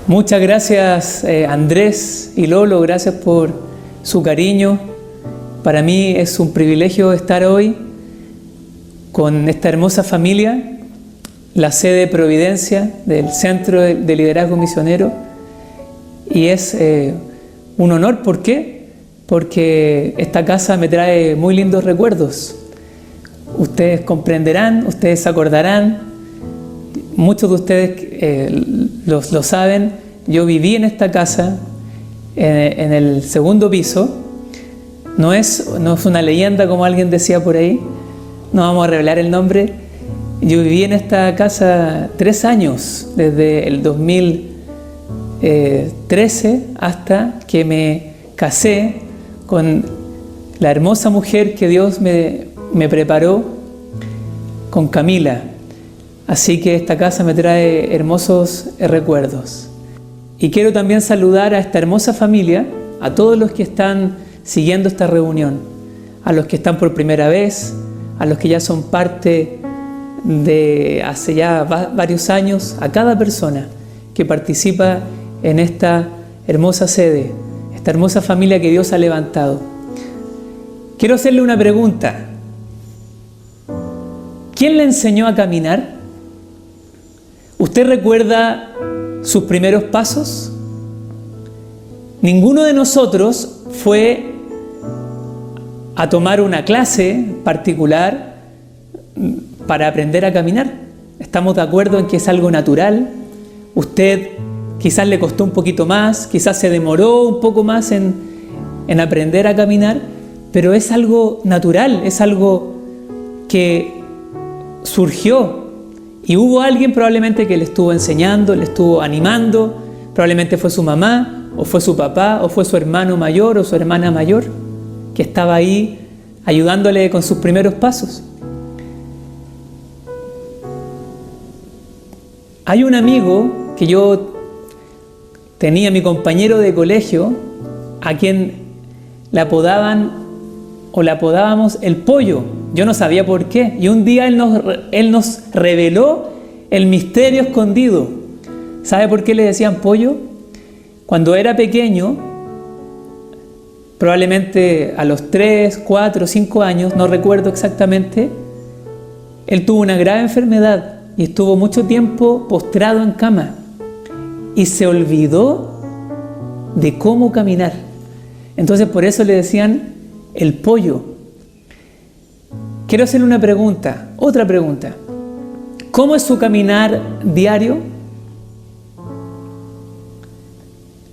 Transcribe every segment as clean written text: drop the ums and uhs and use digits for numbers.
Muchas gracias Andrés y Lolo, gracias por su cariño. Para mí es un privilegio estar hoy con esta hermosa familia, la sede Providencia del Centro de Liderazgo Misionero, y es un honor. ¿Por qué? Porque esta casa me trae muy lindos recuerdos. Ustedes comprenderán, ustedes se acordarán, muchos de ustedes lo saben. Yo viví en esta casa, en el segundo piso. No es una leyenda como alguien decía por ahí, no vamos a revelar el nombre. Yo viví en esta casa 3 años, desde el 2013 hasta que me casé con la hermosa mujer que Dios me preparó, con Camila. Así que esta casa me trae hermosos recuerdos. Y quiero también saludar a esta hermosa familia, a todos los que están siguiendo esta reunión, a los que están por primera vez, a los que ya son parte de hace ya varios años, a cada persona que participa en esta hermosa sede, esta hermosa familia que Dios ha levantado. Quiero hacerle una pregunta. ¿Quién le enseñó a caminar? ¿Usted recuerda sus primeros pasos? Ninguno de nosotros fue a tomar una clase particular para aprender a caminar. Estamos de acuerdo en que es algo natural. Usted quizás le costó un poquito más, quizás se demoró un poco más en aprender a caminar, pero es algo natural, es algo que surgió. Y hubo alguien probablemente que le estuvo enseñando, le estuvo animando. Probablemente fue su mamá, o fue su papá, o fue su hermano mayor o su hermana mayor, que estaba ahí ayudándole con sus primeros pasos. Hay un amigo que yo tenía, mi compañero de colegio, a quien le apodábamos el pollo. Yo no sabía por qué. Y un día él nos reveló el misterio escondido. ¿Sabe por qué le decían pollo? Cuando era pequeño, probablemente a los 3, 4, 5 años, no recuerdo exactamente, él tuvo una grave enfermedad y estuvo mucho tiempo postrado en cama y se olvidó de cómo caminar. Entonces por eso le decían el pollo. Quiero hacerle una pregunta, otra pregunta. ¿Cómo es su caminar diario?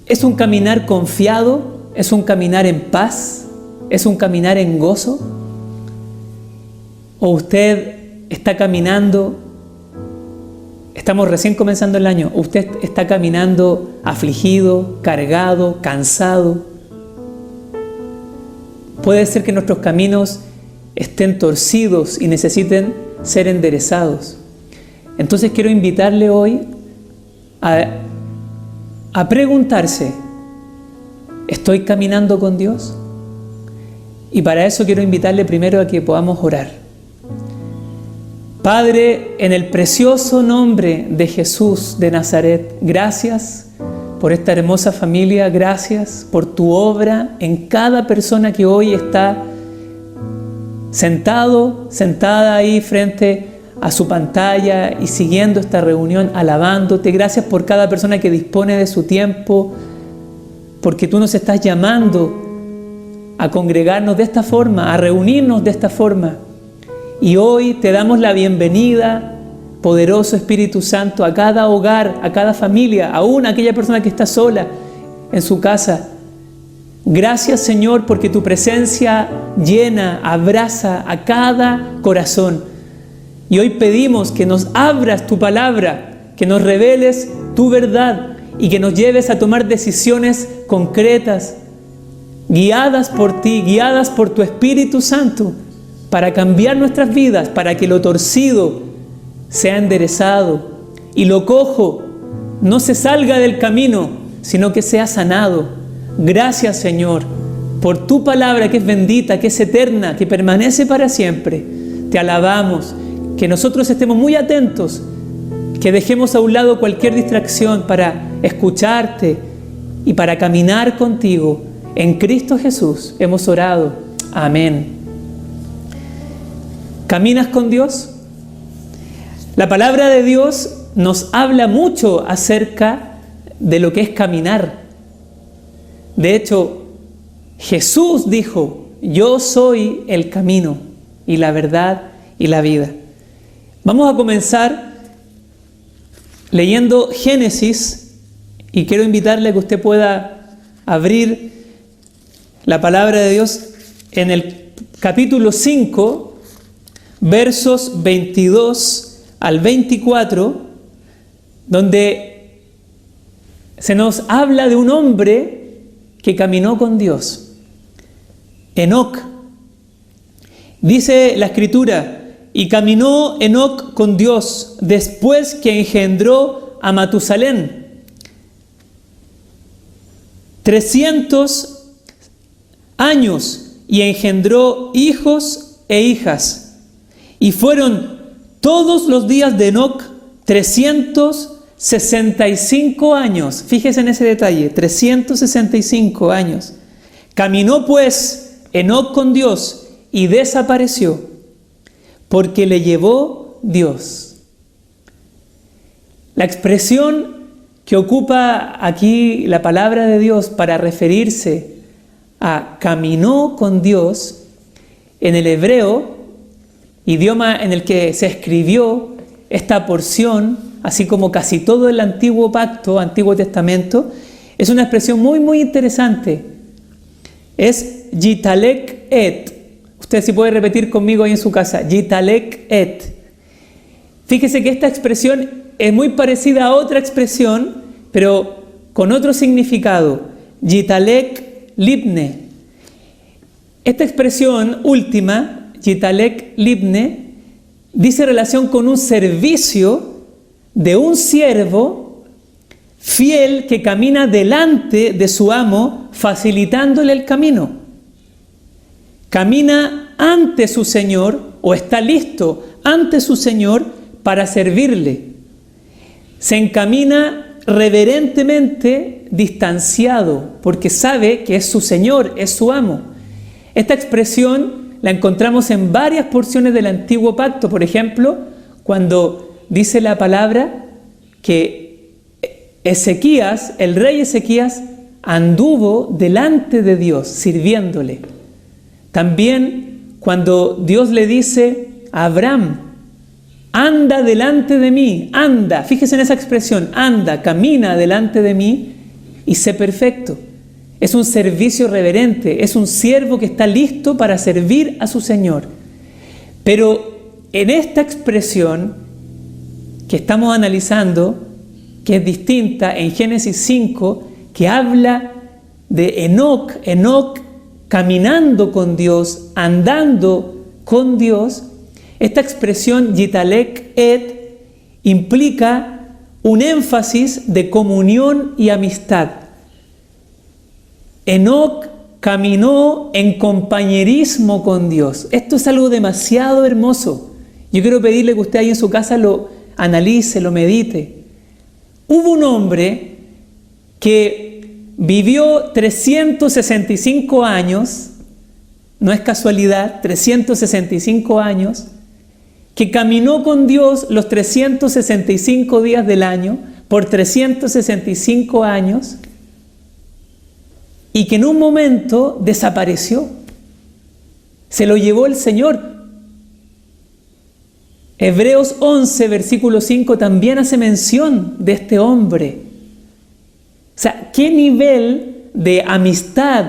¿Es un caminar confiado? ¿Es un caminar en paz? ¿Es un caminar en gozo? ¿O usted está caminando, estamos recién comenzando el año, usted está caminando afligido, cargado, cansado? Puede ser que nuestros caminos estén torcidos y necesiten ser enderezados. Entonces quiero invitarle hoy a preguntarse: ¿estoy caminando con Dios? Y para eso quiero invitarle primero a que podamos orar. Padre, en el precioso nombre de Jesús de Nazaret, gracias por esta hermosa familia, gracias por tu obra en cada persona que hoy está sentada ahí frente a su pantalla y siguiendo esta reunión, alabándote. Gracias por cada persona que dispone de su tiempo, porque tú nos estás llamando a congregarnos de esta forma, a reunirnos de esta forma. Y hoy te damos la bienvenida, poderoso Espíritu Santo, a cada hogar, a cada familia, aún a aquella persona que está sola en su casa. Gracias, Señor, porque tu presencia llena, abraza a cada corazón. Y hoy pedimos que nos abras tu palabra, que nos reveles tu verdad y que nos lleves a tomar decisiones concretas, guiadas por ti, guiadas por tu Espíritu Santo, para cambiar nuestras vidas, para que lo torcido sea enderezado y lo cojo no se salga del camino, sino que sea sanado. Gracias, Señor, por tu palabra que es bendita, que es eterna, que permanece para siempre. Te alabamos, que nosotros estemos muy atentos que dejemos a un lado cualquier distracción para escucharte y para caminar contigo. En Cristo Jesús hemos orado. Amén. ¿Caminas con Dios? La palabra de Dios nos habla mucho acerca de lo que es caminar. De hecho, Jesús dijo: yo soy el camino y la verdad y la vida. Vamos a comenzar leyendo Génesis, y quiero invitarle a que usted pueda abrir la palabra de Dios en el capítulo 5, versos 22 al 24, donde se nos habla de un hombre que caminó con Dios, Enoc. Dice la Escritura: y caminó Enoc con Dios después que engendró a Matusalén 300 años, y engendró hijos e hijas. Y fueron todos los días de Enoc 365 años. Fíjese en ese detalle, 365 años. Caminó pues Enoc con Dios y desapareció, porque le llevó Dios. La expresión que ocupa aquí la palabra de Dios para referirse a caminó con Dios, en el hebreo, idioma en el que se escribió esta porción, así como casi todo el Antiguo Pacto, Antiguo Testamento, es una expresión muy interesante. Es yitalek et. Usted si puede repetir conmigo ahí en su casa, yitalek et. Fíjese que esta expresión es muy parecida a otra expresión, pero con otro significado, yitalek libne. Esta expresión última, yitalek libne, dice relación con un servicio de un siervo fiel que camina delante de su amo, facilitándole el camino. Camina ante su Señor, o está listo ante su Señor para servirle. Se encamina reverentemente distanciado, porque sabe que es su Señor, es su amo. Esta expresión la encontramos en varias porciones del Antiguo Pacto. Por ejemplo, cuando dice la palabra que Ezequías, el rey Ezequías, anduvo delante de Dios, sirviéndole. También cuando Dios le dice a Abraham: anda delante de mí, anda, fíjese en esa expresión, anda, camina delante de mí y sé perfecto. Es un servicio reverente, es un siervo que está listo para servir a su Señor. Pero en esta expresión que estamos analizando, que es distinta en Génesis 5, que habla de Enoc caminando con Dios, andando con Dios, esta expresión yitalek et implica un énfasis de comunión y amistad. Enoc caminó en compañerismo con Dios. Esto es algo demasiado hermoso. Yo quiero pedirle que usted ahí en su casa lo analice, lo medite. Hubo un hombre que vivió 365 años, no es casualidad, 365 años, que caminó con Dios los 365 días del año, por 365 años, y que en un momento desapareció. Se lo llevó el Señor. Hebreos 11, versículo 5, también hace mención de este hombre. O sea, ¿qué nivel de amistad,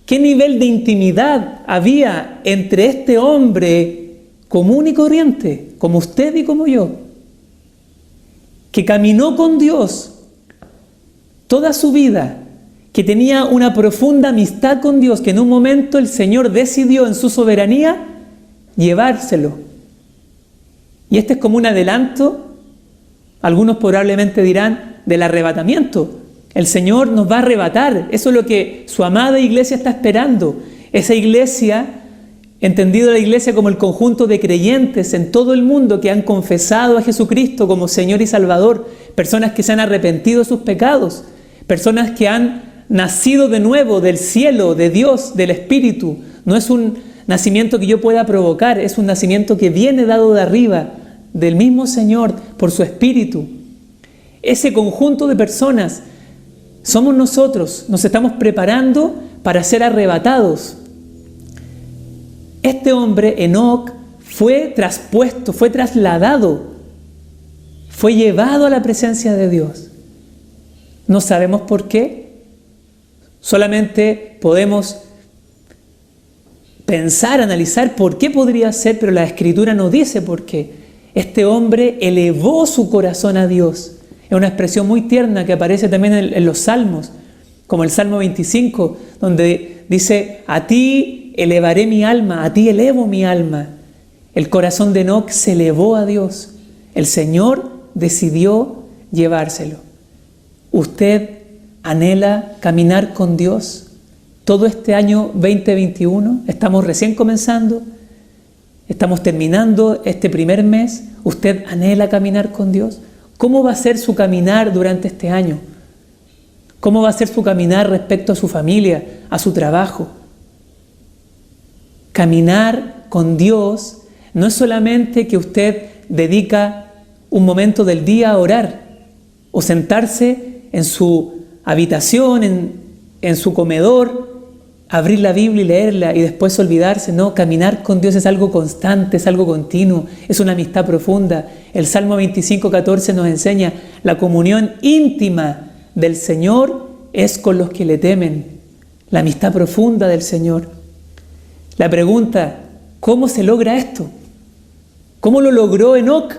qué nivel de intimidad había entre este hombre común y corriente, como usted y como yo, que caminó con Dios toda su vida, que tenía una profunda amistad con Dios, que en un momento el Señor decidió en su soberanía llevárselo? Y este es como un adelanto, algunos probablemente dirán, del arrebatamiento. El Señor nos va a arrebatar. Eso es lo que su amada iglesia está esperando. Esa iglesia entendido la iglesia como el conjunto de creyentes en todo el mundo que han confesado a Jesucristo como Señor y Salvador, personas que se han arrepentido de sus pecados, personas que han nacido de nuevo del cielo, de Dios, del Espíritu. No es un nacimiento que yo pueda provocar, es un nacimiento que viene dado de arriba, del mismo Señor, por su Espíritu. Ese conjunto de personas somos nosotros, nos estamos preparando para ser arrebatados. Este hombre, Enoc, fue traspuesto, fue trasladado, fue llevado a la presencia de Dios. No sabemos por qué, solamente podemos pensar, analizar por qué podría ser, pero la Escritura no dice por qué. Este hombre elevó su corazón a Dios. Es una expresión muy tierna que aparece también en los Salmos, como el Salmo 25, donde dice: a ti elevaré mi alma, a ti elevo mi alma. El corazón de Enoc se elevó a Dios. El Señor decidió llevárselo. ¿Usted anhela caminar con Dios? Todo este año 2021, estamos recién comenzando, estamos terminando este primer mes. ¿Usted anhela caminar con Dios? ¿Cómo va a ser su caminar durante este año? ¿Cómo va a ser su caminar respecto a su familia, a su trabajo? Caminar con Dios no es solamente que usted dedica un momento del día a orar o sentarse en su habitación, en su comedor, abrir la Biblia y leerla y después olvidarse. No, caminar con Dios es algo constante, es algo continuo, es una amistad profunda. El Salmo 25:14 nos enseña: la comunión íntima del Señor es con los que le temen. La amistad profunda del Señor. La pregunta: ¿cómo se logra esto? ¿Cómo lo logró Enoc?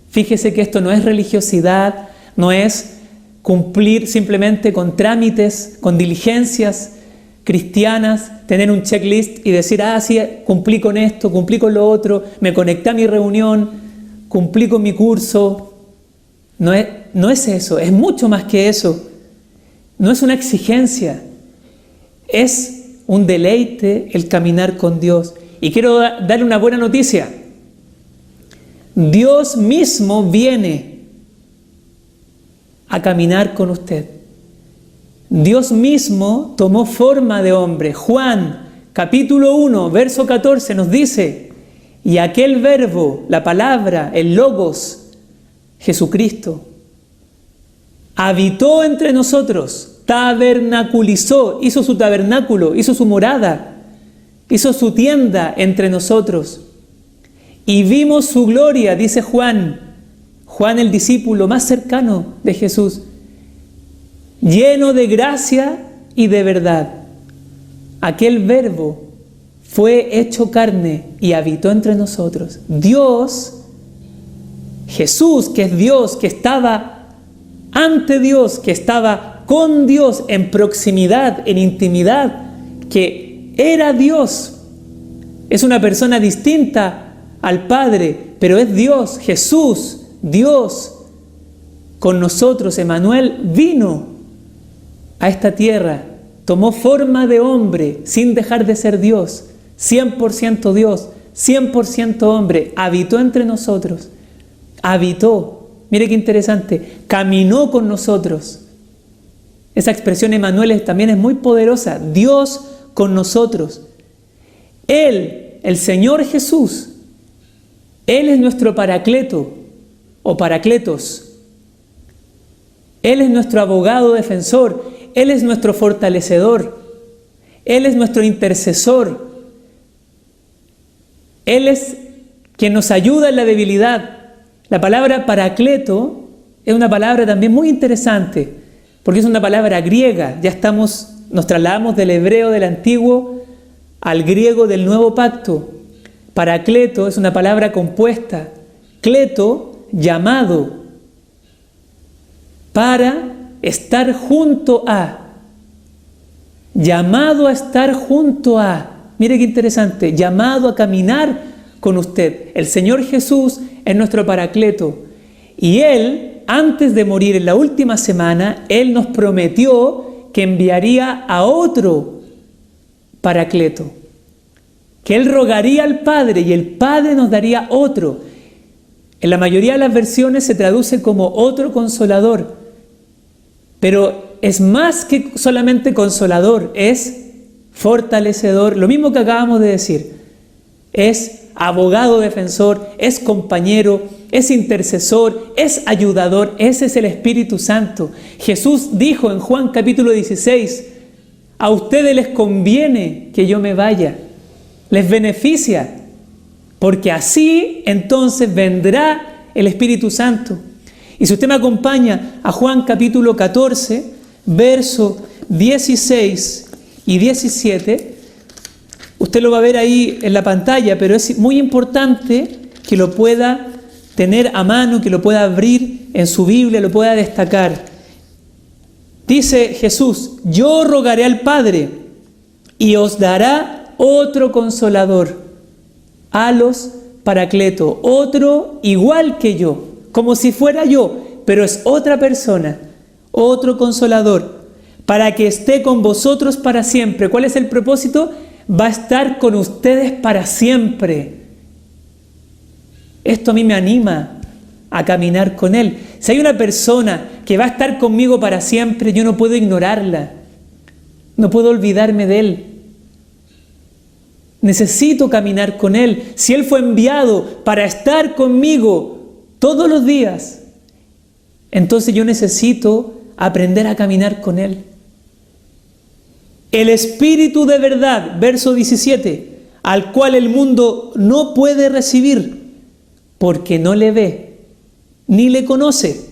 Fíjese que esto no es religiosidad, no es cumplir simplemente con trámites, con diligencias cristianas, tener un checklist y decir: sí, cumplí con esto, cumplí con lo otro, me conecté a mi reunión, cumplí con mi curso. No es eso, es mucho más que eso. No es una exigencia, es un deleite el caminar con Dios. Y quiero darle una buena noticia. Dios mismo viene a caminar con usted. Dios mismo tomó forma de hombre. Juan, capítulo 1, verso 14 nos dice: y aquel verbo, la palabra, el logos, Jesucristo, habitó entre nosotros, tabernaculizó, hizo su tabernáculo, hizo su morada, hizo su tienda entre nosotros. Y vimos su gloria, dice Juan, el discípulo más cercano de Jesús, lleno de gracia y de verdad. Aquel verbo fue hecho carne y habitó entre nosotros. Dios, Jesús, que es Dios, que estaba ante Dios, que estaba con Dios en proximidad, en intimidad, que era Dios. Es una persona distinta al Padre, pero es Dios, Jesús, Dios con nosotros. Emmanuel vino a esta tierra, tomó forma de hombre sin dejar de ser Dios, 100% Dios, 100% hombre, habitó entre nosotros, habitó, mire qué interesante, caminó con nosotros. Esa expresión Emmanuel también es muy poderosa, Dios con nosotros. Él, el Señor Jesús, Él es nuestro paracleto o paracletos. Él es nuestro abogado defensor. Él es nuestro fortalecedor. Él es nuestro intercesor. Él es quien nos ayuda en la debilidad. La palabra paracleto es una palabra también muy interesante, porque es una palabra griega. Nos trasladamos del hebreo del antiguo al griego del nuevo pacto. Paracleto es una palabra compuesta. Cleto, llamado. Para estar junto a. Llamado a estar junto a. Mire qué interesante. Llamado a caminar con usted. El Señor Jesús es nuestro paracleto. Y Él, antes de morir en la última semana, Él nos prometió que enviaría a otro paracleto. que Él rogaría al Padre y el Padre nos daría otro. En la mayoría de las versiones se traduce como otro consolador, pero es más que solamente consolador, es fortalecedor, lo mismo que acabamos de decir, es abogado defensor, es compañero, es intercesor, es ayudador, ese es el Espíritu Santo. Jesús dijo en Juan capítulo 16, a ustedes les conviene que yo me vaya, les beneficia, porque así entonces vendrá el Espíritu Santo. Y si usted me acompaña a Juan capítulo 14, versos 16 y 17, usted lo va a ver ahí en la pantalla, pero es muy importante que lo pueda tener a mano, que lo pueda abrir en su Biblia, lo pueda destacar. Dice Jesús, yo rogaré al Padre y os dará otro consolador, alos paracleto, otro igual que yo, como si fuera yo, pero es otra persona, otro consolador, para que esté con vosotros para siempre. ¿Cuál es el propósito? Va a estar con ustedes para siempre. Esto a mí me anima a caminar con Él. Si hay una persona que va a estar conmigo para siempre, yo no puedo ignorarla, no puedo olvidarme de Él. Necesito caminar con Él. Si Él fue enviado para estar conmigo todos los días, entonces yo necesito aprender a caminar con Él. El Espíritu de verdad, verso 17, al cual el mundo no puede recibir, porque no le ve, ni le conoce.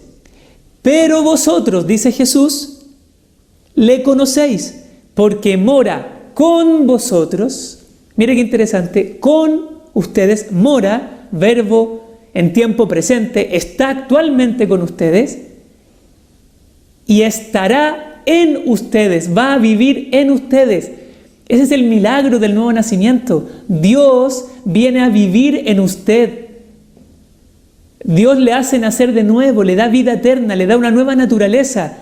Pero vosotros, dice Jesús, le conocéis, porque mora con vosotros. Mire qué interesante, con ustedes mora, verbo en tiempo presente, está actualmente con ustedes y estará en ustedes, va a vivir en ustedes. Ese es el milagro del nuevo nacimiento. Dios viene a vivir en usted. Dios le hace nacer de nuevo, le da vida eterna, le da una nueva naturaleza.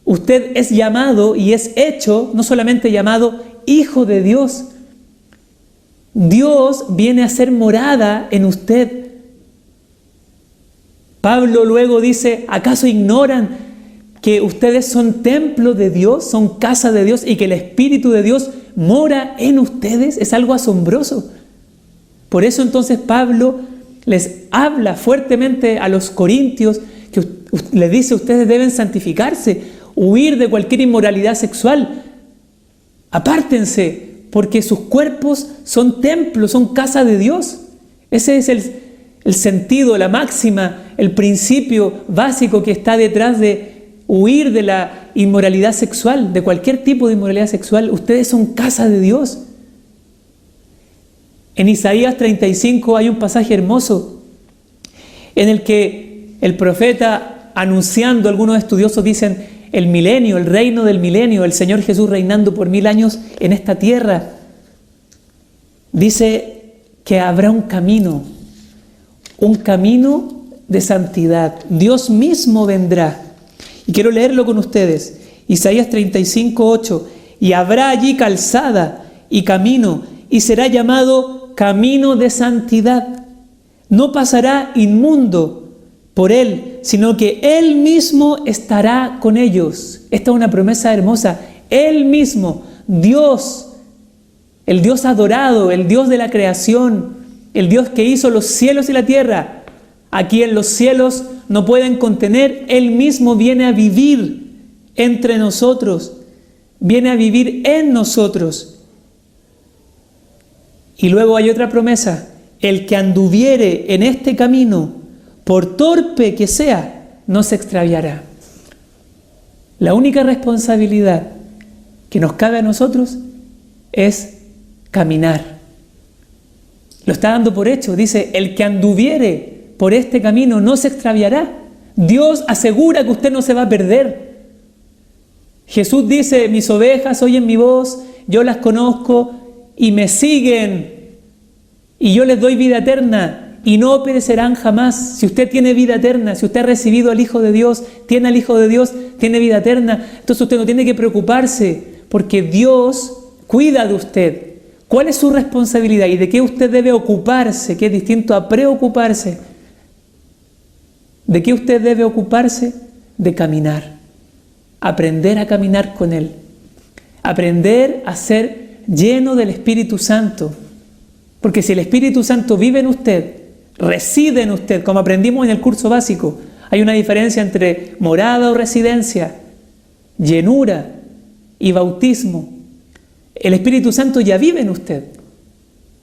Usted es llamado y es hecho, no solamente llamado, hijo de Dios. Dios viene a ser morada en usted. Pablo luego dice, ¿acaso ignoran que ustedes son templo de Dios, son casa de Dios y que el Espíritu de Dios mora en ustedes? Es algo asombroso. Por eso entonces Pablo les habla fuertemente a los corintios, que les dice, ustedes deben santificarse, huir de cualquier inmoralidad sexual, apártense, porque sus cuerpos son templos, son casa de Dios. Ese es el sentido, la máxima, el principio básico que está detrás de huir de la inmoralidad sexual, de cualquier tipo de inmoralidad sexual. Ustedes son casa de Dios. En Isaías 35 hay un pasaje hermoso en el que el profeta, anunciando, algunos estudiosos dicen, el milenio, el reino del milenio, el Señor Jesús reinando por 1000 años en esta tierra, dice que habrá un camino de santidad. Dios mismo vendrá. Y quiero leerlo con ustedes. Isaías 35, 8. Y habrá allí calzada y camino, y será llamado camino de santidad. No pasará inmundo por él, sino que Él mismo estará con ellos. Esta es una promesa hermosa. Él mismo, Dios, el Dios adorado, el Dios de la creación, el Dios que hizo los cielos y la tierra, a quien los cielos no pueden contener, Él mismo viene a vivir entre nosotros, viene a vivir en nosotros. Y luego hay otra promesa: el que anduviere en este camino, por torpe que sea, no se extraviará. La única responsabilidad que nos cabe a nosotros es caminar. Lo está dando por hecho. Dice, el que anduviere por este camino no se extraviará. Dios asegura que usted no se va a perder. Jesús dice, mis ovejas oyen mi voz, yo las conozco y me siguen, y yo les doy vida eterna y no perecerán jamás. Si usted tiene vida eterna, si usted ha recibido al Hijo de Dios, tiene al Hijo de Dios, tiene vida eterna, entonces usted no tiene que preocuparse, porque Dios cuida de usted, ¿Cuál es su responsabilidad y de qué usted debe ocuparse? Que es distinto a preocuparse. ¿De qué usted debe ocuparse? De caminar. Aprender a caminar con Él. Aprender a ser lleno del Espíritu Santo. Porque si el Espíritu Santo vive en usted, reside en usted, como aprendimos en el curso básico, hay una diferencia entre morada o residencia, llenura y bautismo. El Espíritu Santo ya vive en usted,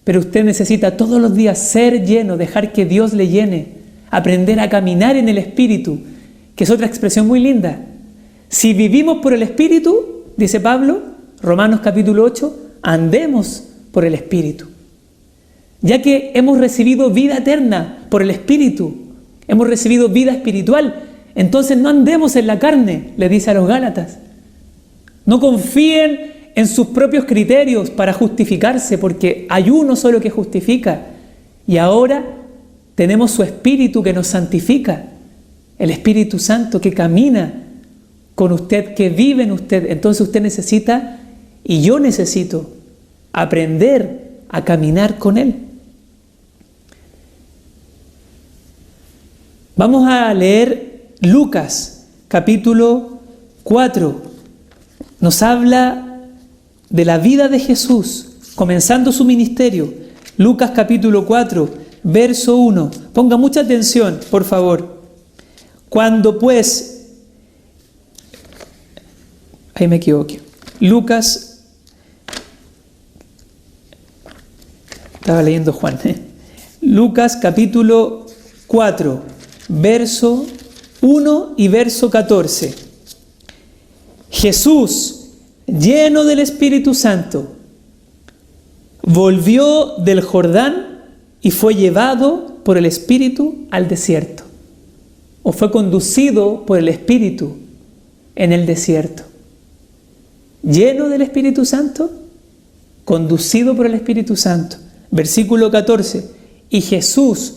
pero usted necesita todos los días ser lleno, dejar que Dios le llene, aprender a caminar en el Espíritu, que es otra expresión muy linda. Si vivimos por el Espíritu, dice Pablo, Romanos capítulo 8, andemos por el Espíritu. Ya que hemos recibido vida eterna por el Espíritu, hemos recibido vida espiritual, entonces no andemos en la carne, le dice a los Gálatas. No confíen en sus propios criterios para justificarse, porque hay uno solo que justifica. Y ahora tenemos su Espíritu que nos santifica, el Espíritu Santo que camina con usted, que vive en usted. Entonces usted necesita, y yo necesito, aprender a caminar con Él. Vamos a leer Lucas, capítulo 4. Nos habla de la vida de Jesús, comenzando su ministerio. Lucas, capítulo 4, verso 1. Ponga mucha atención, por favor. Cuando pues... Ahí me equivoqué. Lucas... Estaba leyendo Juan. Lucas, capítulo 4. Verso 1 y verso 14. Jesús, lleno del Espíritu Santo, volvió del Jordán y fue llevado por el Espíritu al desierto. O fue conducido por el Espíritu en el desierto. Lleno del Espíritu Santo, conducido por el Espíritu Santo. Versículo 14. Y Jesús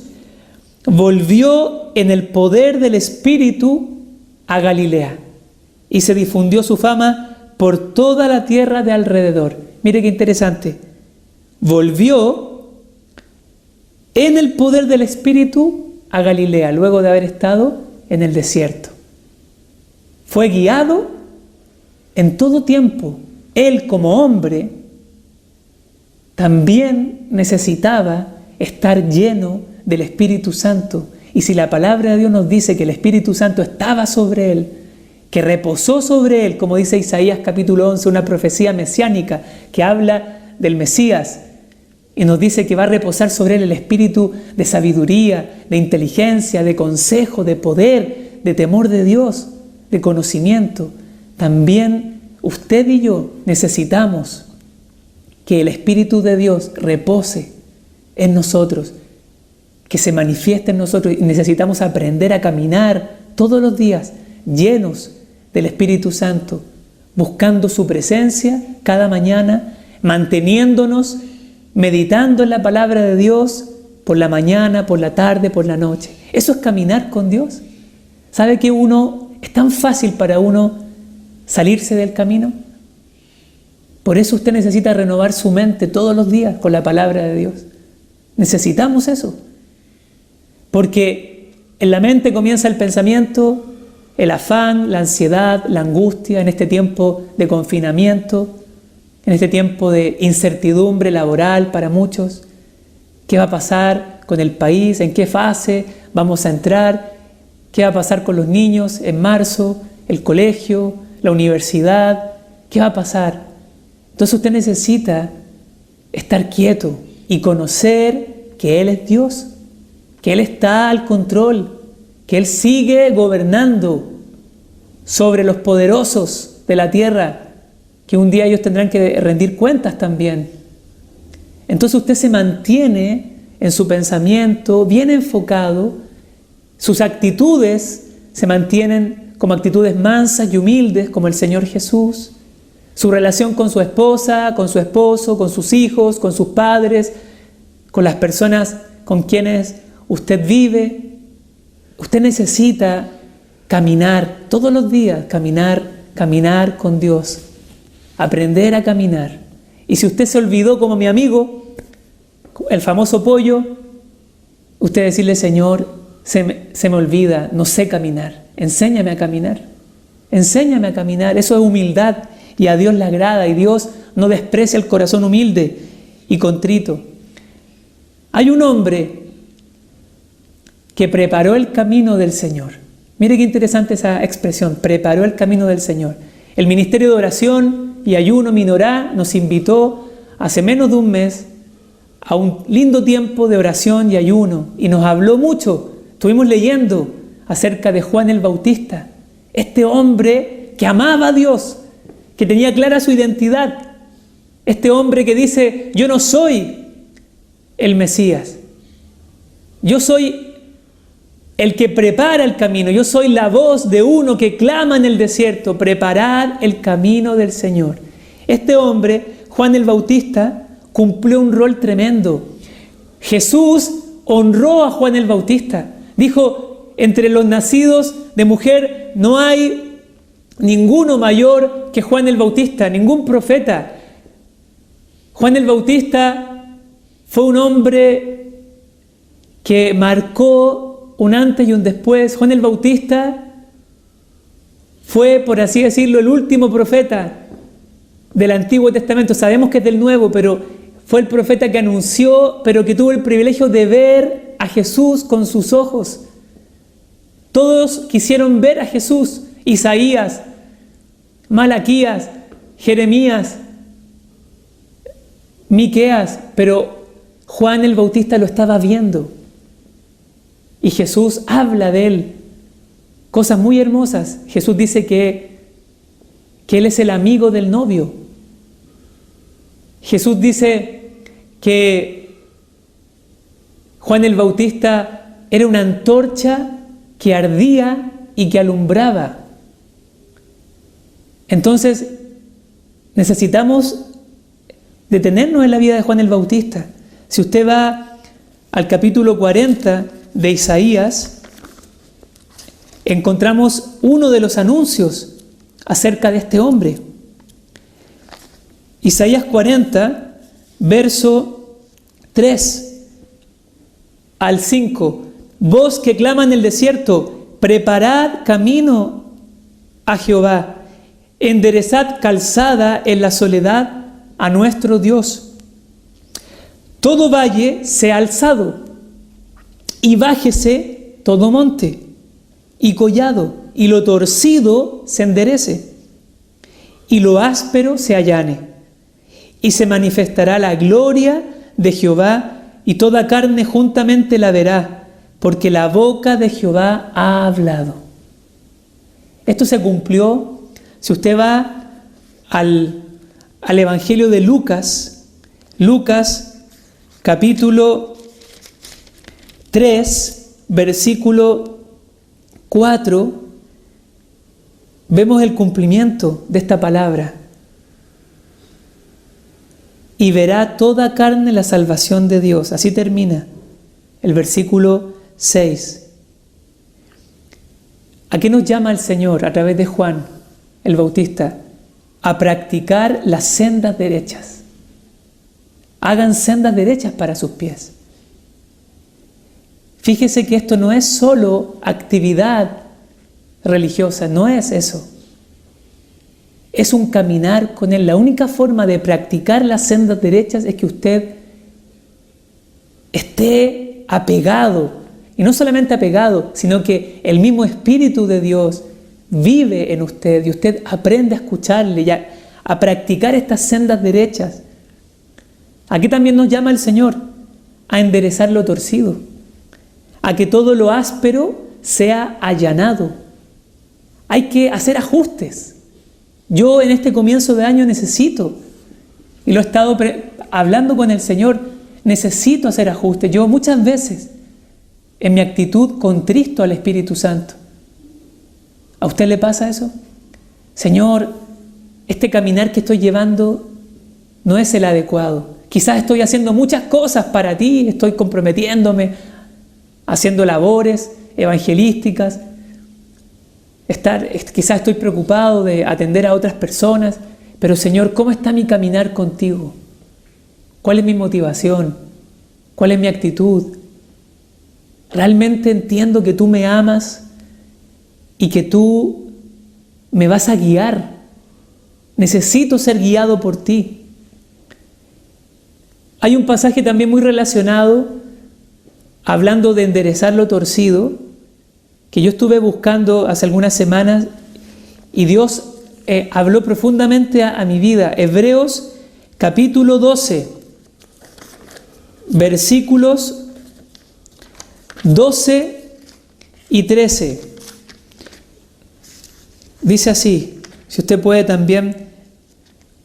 volvió en el poder del Espíritu a Galilea y se difundió su fama por toda la tierra de alrededor. Mire qué interesante. Volvió en el poder del Espíritu a Galilea, luego de haber estado en el desierto. Fue guiado en todo tiempo. Él, como hombre, también necesitaba estar lleno del Espíritu Santo. Y si la palabra de Dios nos dice que el Espíritu Santo estaba sobre él, que reposó sobre él, como dice Isaías capítulo 11, una profecía mesiánica que habla del Mesías, y nos dice que va a reposar sobre él el espíritu de sabiduría, de inteligencia, de consejo, de poder, de temor de Dios, de conocimiento. También usted y yo necesitamos que el Espíritu de Dios repose en nosotros, que se manifieste en nosotros, y necesitamos aprender a caminar todos los días llenos del Espíritu Santo, buscando su presencia cada mañana, manteniéndonos, meditando en la palabra de Dios por la mañana, por la tarde, por la noche. Eso es caminar con Dios. ¿Sabe que es tan fácil para uno salirse del camino? Por eso usted necesita renovar su mente todos los días con la palabra de Dios. Necesitamos eso. Porque en la mente comienza el pensamiento, el afán, la ansiedad, la angustia en este tiempo de confinamiento, en este tiempo de incertidumbre laboral para muchos. ¿Qué va a pasar con el país? ¿En qué fase vamos a entrar? ¿Qué va a pasar con los niños en marzo? ¿El colegio? ¿La universidad? ¿Qué va a pasar? Entonces usted necesita estar quieto y conocer que Él es Dios, que Él está al control, que Él sigue gobernando sobre los poderosos de la tierra, que un día ellos tendrán que rendir cuentas también. Entonces usted se mantiene en su pensamiento bien enfocado, sus actitudes se mantienen como actitudes mansas y humildes como el Señor Jesús, su relación con su esposa, con su esposo, con sus hijos, con sus padres, con las personas con quienes usted vive. Usted necesita caminar todos los días, caminar con Dios, aprender a caminar. Y si usted se olvidó como mi amigo, el famoso pollo, usted decirle, Señor, se me olvida, no sé caminar, enséñame a caminar, enséñame a caminar. Eso es humildad y a Dios le agrada, y Dios no desprecia el corazón humilde y contrito. Hay un hombre que preparó el camino del Señor. Mire qué interesante esa expresión, preparó el camino del Señor. El Ministerio de Oración y Ayuno Minorá nos invitó hace menos de un mes a un lindo tiempo de oración y ayuno, y nos habló mucho. Estuvimos leyendo acerca de Juan el Bautista, este hombre que amaba a Dios, que tenía clara su identidad, este hombre que dice, yo no soy el Mesías, yo soy el que prepara el camino, yo soy la voz de uno que clama en el desierto, preparad el camino del Señor. Este hombre, Juan el Bautista, cumplió un rol tremendo. Jesús honró a Juan el Bautista. Dijo, entre los nacidos de mujer no hay ninguno mayor que Juan el Bautista, ningún profeta. Juan el Bautista fue un hombre que marcó un antes y un después. Juan el Bautista fue, por así decirlo, el último profeta del Antiguo Testamento. Sabemos que es del Nuevo, pero fue el profeta que anunció, pero que tuvo el privilegio de ver a Jesús con sus ojos. Todos quisieron ver a Jesús. Isaías, Malaquías, Jeremías, Miqueas, pero Juan el Bautista lo estaba viendo. Y Jesús habla de él cosas muy hermosas. Jesús dice que él es el amigo del novio. Jesús dice que Juan el Bautista era una antorcha que ardía y que alumbraba. Entonces, necesitamos detenernos en la vida de Juan el Bautista. Si usted va al capítulo 40 de Isaías, encontramos uno de los anuncios acerca de este hombre. Isaías 40, verso 3 al 5. Voz que clama en el desierto, preparad camino a Jehová, enderezad calzada en la soledad a nuestro Dios. Todo valle sea alzado, y bájese todo monte, y collado, y lo torcido se enderece, y lo áspero se allane. Y se manifestará la gloria de Jehová, y toda carne juntamente la verá, porque la boca de Jehová ha hablado. Esto se cumplió. Si usted va al Evangelio de Lucas, capítulo 3, versículo 4, vemos el cumplimiento de esta palabra. Y verá toda carne la salvación de Dios. Así termina el versículo 6. ¿A qué nos llama el Señor a través de Juan el Bautista? A practicar las sendas derechas. Hagan sendas derechas para sus pies. Fíjese que esto no es solo actividad religiosa, no es eso. Es un caminar con Él. La única forma de practicar las sendas derechas es que usted esté apegado. Y no solamente apegado, sino que el mismo Espíritu de Dios vive en usted y usted aprende a escucharle y a practicar estas sendas derechas. Aquí también nos llama el Señor a enderezar lo torcido, a que todo lo áspero sea allanado. Hay que hacer ajustes. Yo en este comienzo de año necesito, y lo he estado hablando con el Señor, necesito hacer ajustes. Yo muchas veces, en mi actitud, contristo al Espíritu Santo. ¿A usted le pasa eso? Señor, este caminar que estoy llevando no es el adecuado. Quizás estoy haciendo muchas cosas para ti, estoy comprometiéndome, haciendo labores evangelísticas, quizás estoy preocupado de atender a otras personas, pero Señor, ¿cómo está mi caminar contigo? ¿Cuál es mi motivación? ¿Cuál es mi actitud? ¿Realmente entiendo que tú me amas y que tú me vas a guiar? Necesito ser guiado por ti. Hay un pasaje también muy relacionado, hablando de enderezar lo torcido, que yo estuve buscando hace algunas semanas y Dios habló profundamente a mi vida. Hebreos capítulo 12, versículos 12 y 13. Dice así, si usted puede también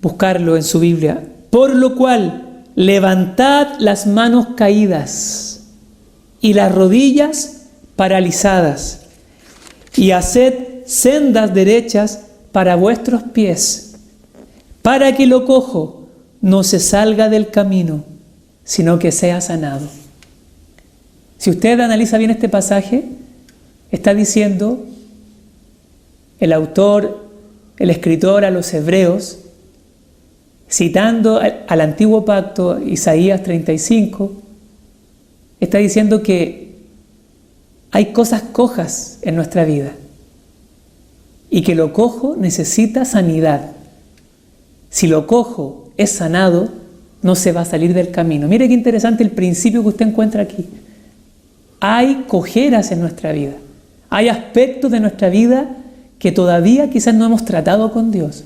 buscarlo en su Biblia. Por lo cual, levantad las manos caídas y las rodillas paralizadas, y haced sendas derechas para vuestros pies, para que lo cojo no se salga del camino, sino que sea sanado. Si usted analiza bien este pasaje, está diciendo el autor, el escritor a los hebreos, citando al antiguo pacto, Isaías 35, está diciendo que hay cosas cojas en nuestra vida y que lo cojo necesita sanidad. Si lo cojo es sanado, no se va a salir del camino. Mire qué interesante el principio que usted encuentra aquí. Hay cojeras en nuestra vida. Hay aspectos de nuestra vida que todavía quizás no hemos tratado con Dios.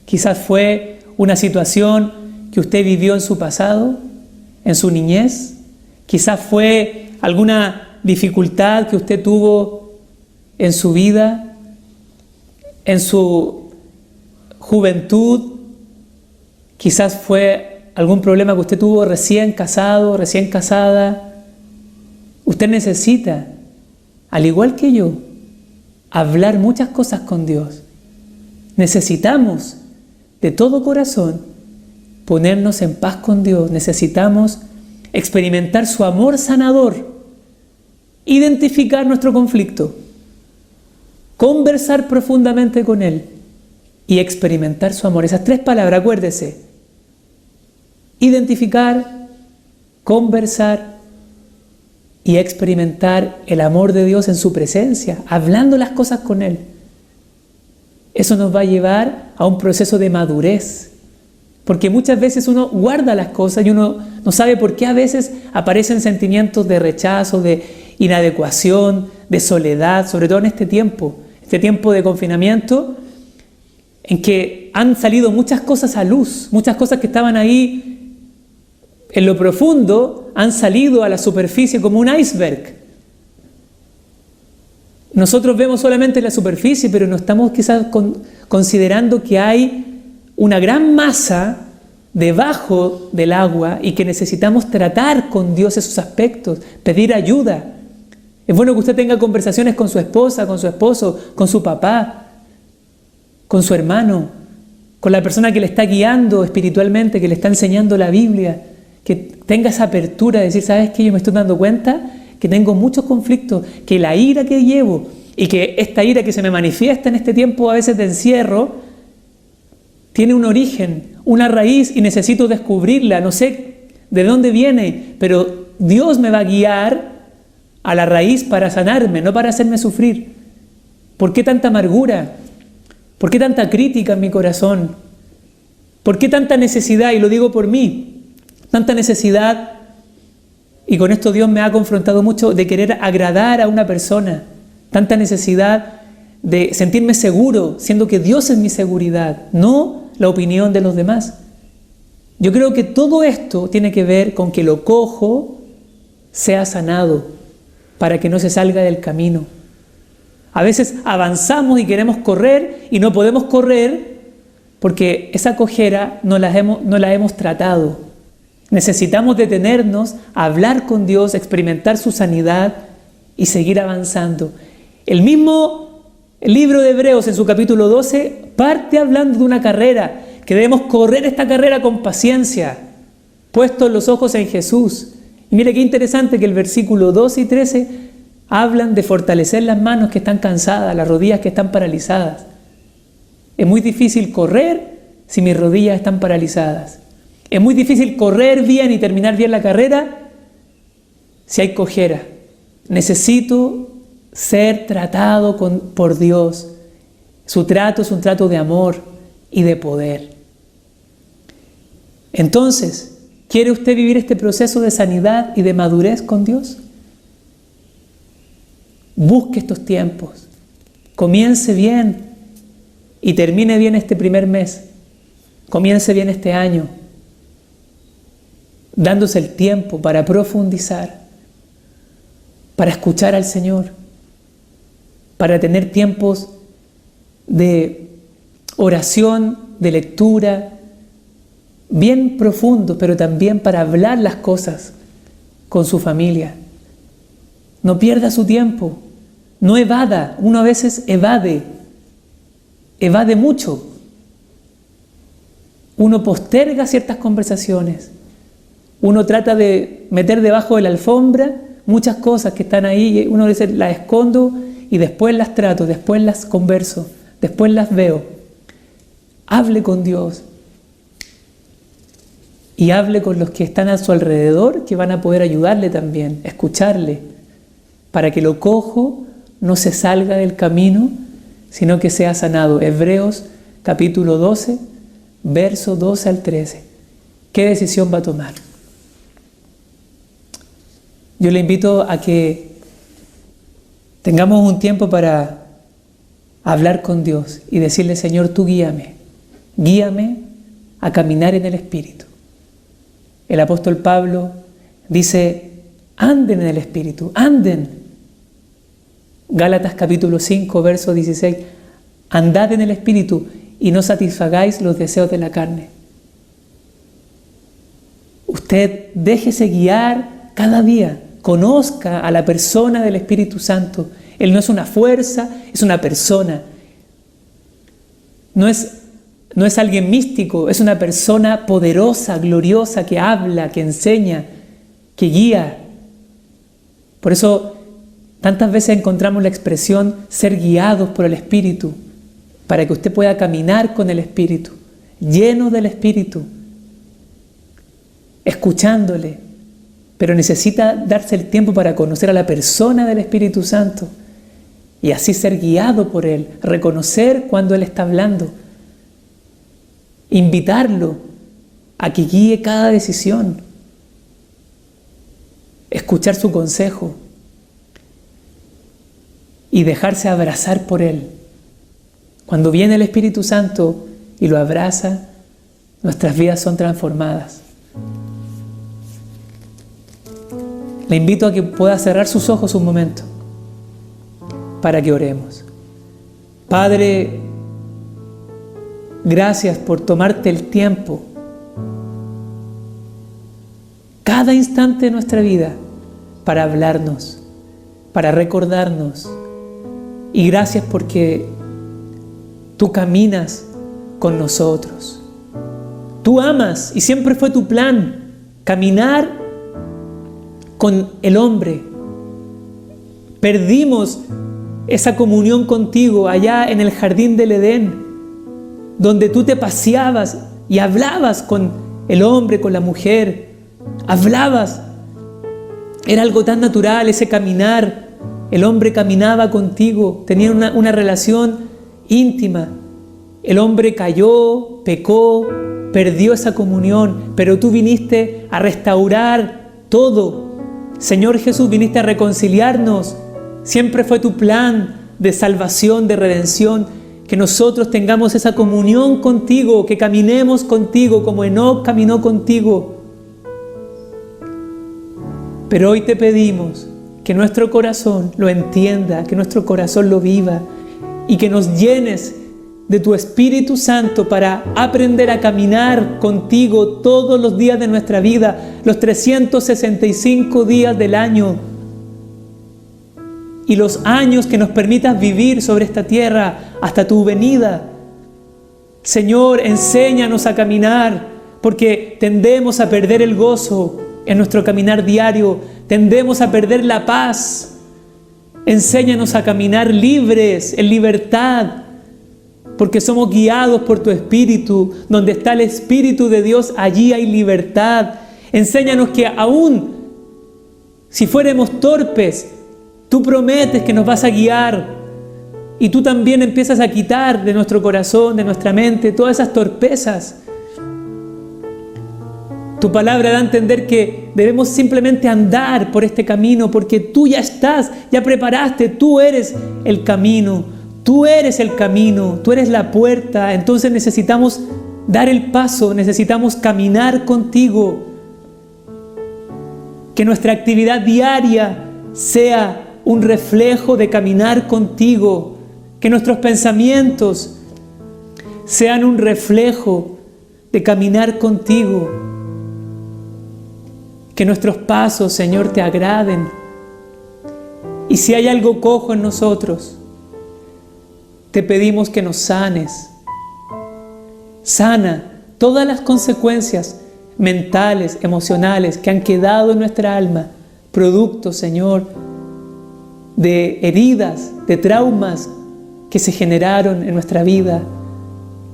Quizás fue una situación que usted vivió en su pasado, en su niñez. Quizás fue alguna dificultad que usted tuvo en su vida, en su juventud. Quizás fue algún problema que usted tuvo recién casado, recién casada. Usted necesita, al igual que yo, hablar muchas cosas con Dios. Necesitamos de todo corazón ponernos en paz con Dios. Necesitamos experimentar su amor sanador, identificar nuestro conflicto, conversar profundamente con Él y experimentar su amor. Esas tres palabras, acuérdese: identificar, conversar y experimentar el amor de Dios en su presencia, hablando las cosas con Él. Eso nos va a llevar a un proceso de madurez, porque muchas veces uno guarda las cosas y uno no sabe por qué a veces aparecen sentimientos de rechazo, de inadecuación, de soledad, sobre todo en este tiempo de confinamiento, en que han salido muchas cosas a luz, muchas cosas que estaban ahí en lo profundo han salido a la superficie como un iceberg. Nosotros vemos solamente la superficie, pero no estamos quizás considerando que hay una gran masa debajo del agua y que necesitamos tratar con Dios esos aspectos, pedir ayuda. Es bueno que usted tenga conversaciones con su esposa, con su esposo, con su papá, con su hermano, con la persona que le está guiando espiritualmente, que le está enseñando la Biblia, que tenga esa apertura de decir, ¿sabes qué? Yo me estoy dando cuenta que tengo muchos conflictos, que la ira que llevo y que esta ira que se me manifiesta en este tiempo a veces de encierro tiene un origen, una raíz y necesito descubrirla. No sé de dónde viene, pero Dios me va a guiar a la raíz para sanarme, no para hacerme sufrir. ¿Por qué tanta amargura? ¿Por qué tanta crítica en mi corazón? ¿Por qué tanta necesidad? Y lo digo por mí, tanta necesidad. Y con esto Dios me ha confrontado mucho de querer agradar a una persona. Tanta necesidad de sentirme seguro, siendo que Dios es mi seguridad, no la opinión de los demás. Yo creo que todo esto tiene que ver con que lo cojo sea sanado, para que no se salga del camino. A veces avanzamos y queremos correr y no podemos correr porque esa cojera no la hemos tratado. Necesitamos detenernos, hablar con Dios, experimentar su sanidad y seguir avanzando. El mismo libro de Hebreos en su capítulo 12 parte hablando de una carrera, que debemos correr esta carrera con paciencia, puestos los ojos en Jesús. Y mire qué interesante que el versículo 12 y 13 hablan de fortalecer las manos que están cansadas, las rodillas que están paralizadas. Es muy difícil correr si mis rodillas están paralizadas. Es muy difícil correr bien y terminar bien la carrera si hay cojera. Necesito ser tratado por Dios. Su trato es un trato de amor y de poder. Entonces, ¿quiere usted vivir este proceso de sanidad y de madurez con Dios? Busque estos tiempos. Comience bien y termine bien este primer mes. Comience bien este año, dándose el tiempo para profundizar, para escuchar al Señor, para tener tiempos de oración, de lectura, bien profundos, pero también para hablar las cosas con su familia. No pierda su tiempo, no evada. Uno a veces evade mucho. Uno posterga ciertas conversaciones. Uno trata de meter debajo de la alfombra muchas cosas que están ahí. Uno dice, las escondo y después las trato, después las converso, después las veo. Hable con Dios. Y hable con los que están a su alrededor, que van a poder ayudarle también, escucharle, para que lo cojo no se salga del camino, sino que sea sanado. Hebreos capítulo 12, verso 12 al 13. ¿Qué decisión va a tomar? Yo le invito a que tengamos un tiempo para hablar con Dios y decirle, Señor, tú guíame a caminar en el Espíritu. El apóstol Pablo dice, anden en el Espíritu, anden. Gálatas capítulo 5, verso 16, andad en el Espíritu y no satisfagáis los deseos de la carne. Usted déjese guiar cada día, conozca a la persona del Espíritu Santo. Él no es una fuerza, es una persona. No es alguien místico, es una persona poderosa, gloriosa, que habla, que enseña, que guía. Por eso tantas veces encontramos la expresión ser guiados por el Espíritu, para que usted pueda caminar con el Espíritu, lleno del Espíritu, escuchándole, pero necesita darse el tiempo para conocer a la persona del Espíritu Santo y así ser guiado por Él, reconocer cuando Él está hablando, invitarlo a que guíe cada decisión, escuchar su consejo y dejarse abrazar por Él. Cuando viene el Espíritu Santo y lo abraza, nuestras vidas son transformadas. Le invito a que pueda cerrar sus ojos un momento para que oremos. Padre, gracias por tomarte el tiempo, cada instante de nuestra vida, para hablarnos, para recordarnos. Y gracias porque tú caminas con nosotros. Tú amas, y siempre fue tu plan, caminar con el hombre. Perdimos esa comunión contigo allá en el jardín del Edén, donde tú te paseabas y hablabas con el hombre, con la mujer. Hablabas. Era algo tan natural ese caminar. El hombre caminaba contigo, tenía una relación íntima. El hombre cayó, pecó, perdió esa comunión, pero tú viniste a restaurar todo. Señor Jesús, viniste a reconciliarnos. Siempre fue tu plan de salvación, de redención, que nosotros tengamos esa comunión contigo, que caminemos contigo como Enoc caminó contigo. Pero hoy te pedimos que nuestro corazón lo entienda, que nuestro corazón lo viva y que nos llenes de tu Espíritu Santo para aprender a caminar contigo todos los días de nuestra vida, los 365 días del año y los años que nos permitas vivir sobre esta tierra hasta tu venida. Señor, enséñanos a caminar, porque tendemos a perder el gozo en nuestro caminar diario, tendemos a perder la paz. Enséñanos a caminar libres, en libertad, porque somos guiados por tu Espíritu. Donde está el Espíritu de Dios, allí hay libertad. Enséñanos que aún si fuéramos torpes, tú prometes que nos vas a guiar. Y tú también empiezas a quitar de nuestro corazón, de nuestra mente, todas esas torpezas. Tu palabra da a entender que debemos simplemente andar por este camino, porque tú ya estás, ya preparaste, tú eres el camino, tú eres el camino, tú eres la puerta. Entonces necesitamos dar el paso, necesitamos caminar contigo. Que nuestra actividad diaria sea un reflejo de caminar contigo. Que nuestros pensamientos sean un reflejo de caminar contigo. Que nuestros pasos, Señor, te agraden. Y si hay algo cojo en nosotros, te pedimos que nos sanes. Sana todas las consecuencias mentales, emocionales que han quedado en nuestra alma, producto, Señor, de heridas, de traumas que se generaron en nuestra vida,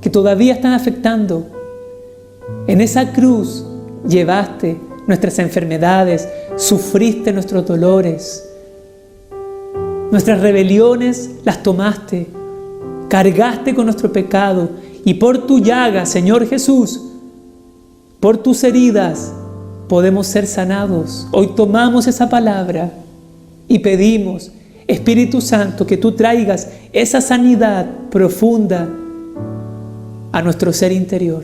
que todavía están afectando. En esa cruz llevaste nuestras enfermedades, sufriste nuestros dolores, nuestras rebeliones las tomaste, cargaste con nuestro pecado, y por tu llaga, Señor Jesús, por tus heridas podemos ser sanados. Hoy tomamos esa palabra y pedimos, Espíritu Santo, que tú traigas esa sanidad profunda a nuestro ser interior.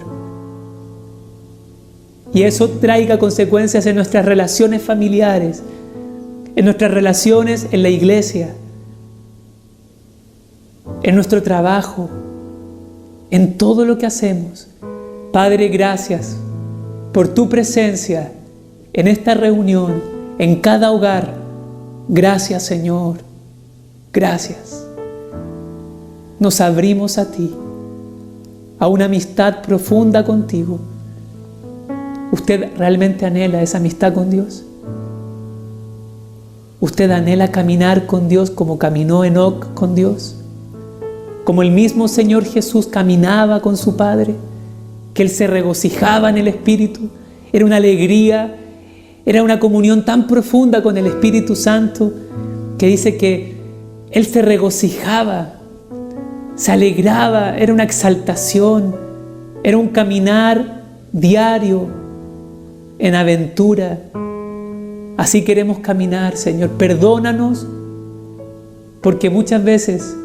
Y eso traiga consecuencias en nuestras relaciones familiares, en nuestras relaciones en la iglesia, en nuestro trabajo, en todo lo que hacemos. Padre, gracias por tu presencia en esta reunión, en cada hogar. Gracias, Señor. Gracias. Nos abrimos a ti, a una amistad profunda contigo. ¿Usted realmente anhela esa amistad con Dios? ¿Usted anhela caminar con Dios como caminó Enoc con Dios? Como el mismo Señor Jesús caminaba con su Padre, que Él se regocijaba en el Espíritu. Era una alegría, era una comunión tan profunda con el Espíritu Santo, que dice que Él se regocijaba, se alegraba, era una exaltación, era un caminar diario en aventura. Así queremos caminar, Señor. Perdónanos, porque muchas veces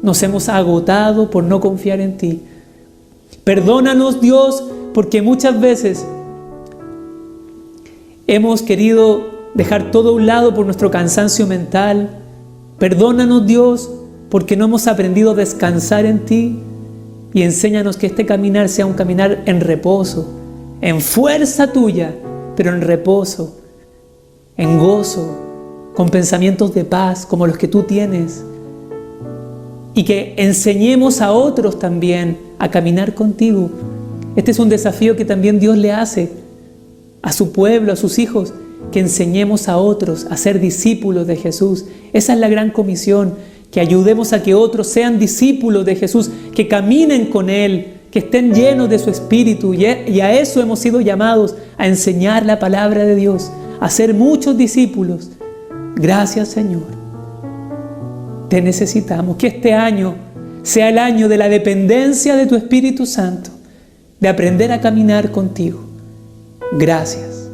nos hemos agotado por no confiar en ti. Perdónanos, Dios, porque muchas veces hemos querido dejar todo a un lado por nuestro cansancio mental. Perdónanos, Dios, porque no hemos aprendido a descansar en ti. Y enséñanos que este caminar sea un caminar en reposo, en fuerza tuya, pero en reposo, en gozo, con pensamientos de paz como los que tú tienes. Y que enseñemos a otros también a caminar contigo. Este es un desafío que también Dios le hace a su pueblo, a sus hijos, que enseñemos a otros a ser discípulos de Jesús. Esa es la gran comisión, que ayudemos a que otros sean discípulos de Jesús, que caminen con Él, que estén llenos de su Espíritu. Y a eso hemos sido llamados, a enseñar la palabra de Dios, a ser muchos discípulos. Gracias, Señor. Te necesitamos. Que este año sea el año de la dependencia de tu Espíritu Santo, de aprender a caminar contigo. Gracias.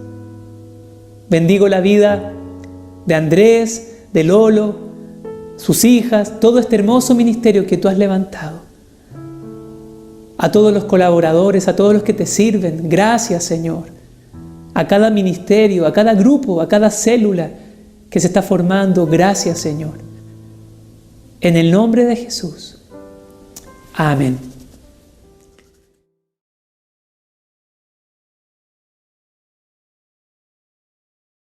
Bendigo la vida de Andrés, de Lolo, sus hijas, todo este hermoso ministerio que tú has levantado. A todos los colaboradores, a todos los que te sirven. Gracias, Señor. A cada ministerio, a cada grupo, a cada célula que se está formando. Gracias, Señor. En el nombre de Jesús. Amén.